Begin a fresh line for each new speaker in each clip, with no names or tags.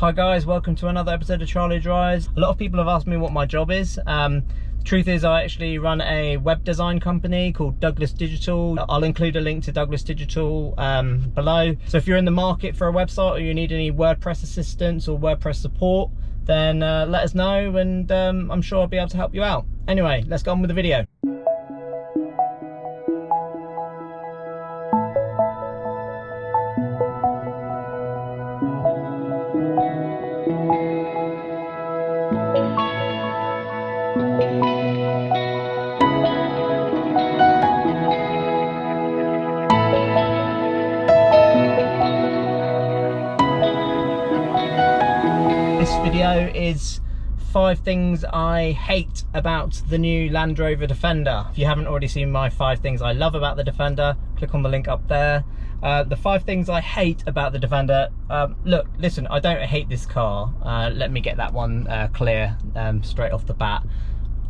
Hi guys, welcome to another episode of Charlie Drives. A lot of people have asked me what my job is. The truth is I actually run a web design company called Douglas Digital. I'll include a link to Douglas Digital below. So if you're in the market for a website or you need any WordPress assistance or WordPress support, then let us know and I'm sure I'll be able to help you out. Anyway, let's get on with the video. This video is 5 things I hate about the new Land Rover Defender. If you haven't already seen my 5 things I love about the Defender, click on the link up there. The 5 things I hate about the Defender. Look, listen, I don't hate this car. Let me get that one clear straight off the bat.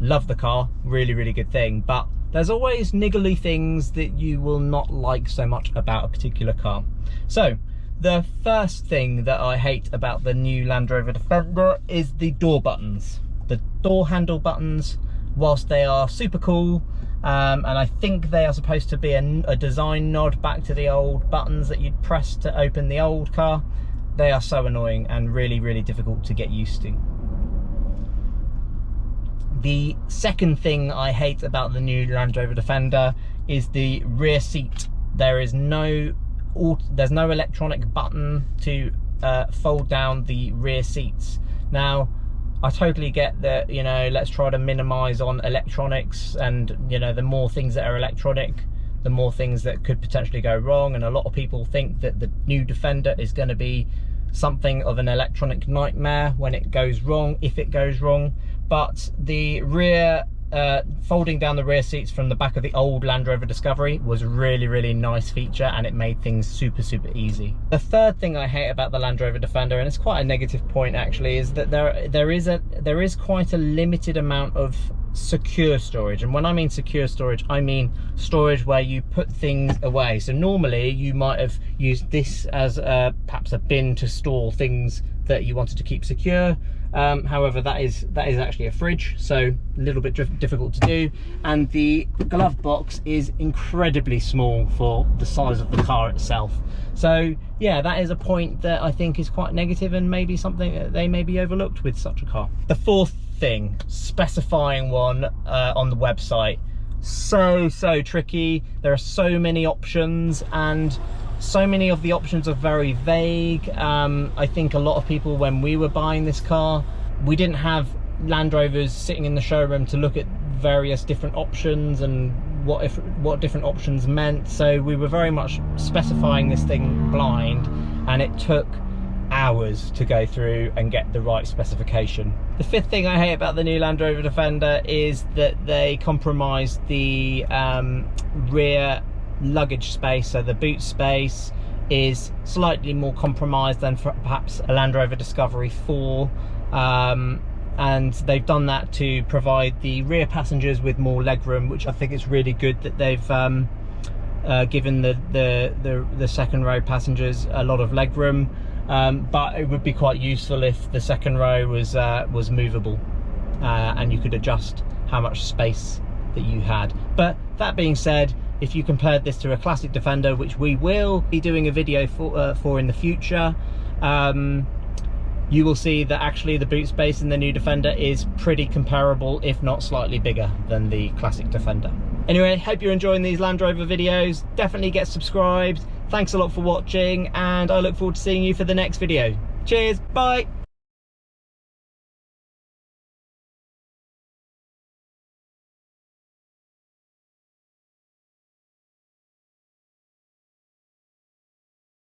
Love the car, really, really good thing. But there's always niggly things that you will not like so much about a particular car. So, the first thing that I hate about the new Land Rover Defender is the door buttons. The door handle buttons, whilst they are super cool, and I think they are supposed to be a design nod back to the old buttons that you'd press to open the old car, they are so annoying and really, really difficult to get used to. The second thing I hate about the new Land Rover Defender is the rear seat. There's no electronic button to fold down the rear seats. Now, I totally get that, you know, let's try to minimize on electronics, and you know, the more things that are electronic, the more things that could potentially go wrong, and a lot of people think that the new Defender is going to be something of an electronic nightmare when it goes wrong, if it goes wrong. But the rear folding down the rear seats from the back of the old Land Rover Discovery was a really, really nice feature, and it made things super, super easy. The third thing I hate about the Land Rover Defender, and it's quite a negative point actually, is that there is quite a limited amount of secure storage. And when I mean secure storage, I mean storage where you put things away. So normally you might have used this as perhaps a bin to store things that you wanted to keep secure. However, that is actually a fridge, so a little bit difficult to do, and the glove box is incredibly small for the size of the car itself. So yeah, that is a point that I think is quite negative, and maybe something that they may be overlooked with such a car. The fourth thing, specifying one on the website, so tricky. There are so many options, and so many of the options are very vague. I think a lot of people, when we were buying this car, we didn't have Land Rovers sitting in the showroom to look at various different options and what different options meant. So we were very much specifying this thing blind, and it took hours to go through and get the right specification. The fifth thing I hate about the new Land Rover Defender is that they compromised the rear luggage space. So the boot space is slightly more compromised than for perhaps a Land Rover Discovery 4, and they've done that to provide the rear passengers with more legroom, which I think is really good that they've given the second row passengers a lot of legroom. But it would be quite useful if the second row was movable, and you could adjust how much space that you had. But that being said, if you compared this to a classic Defender, which we will be doing a video for in the future, you will see that actually the boot space in the new Defender is pretty comparable, if not slightly bigger than the classic Defender. Anyway, hope you're enjoying these Land Rover videos. Definitely get subscribed. Thanks a lot for watching, and I look forward to seeing you for the next video. Cheers, bye.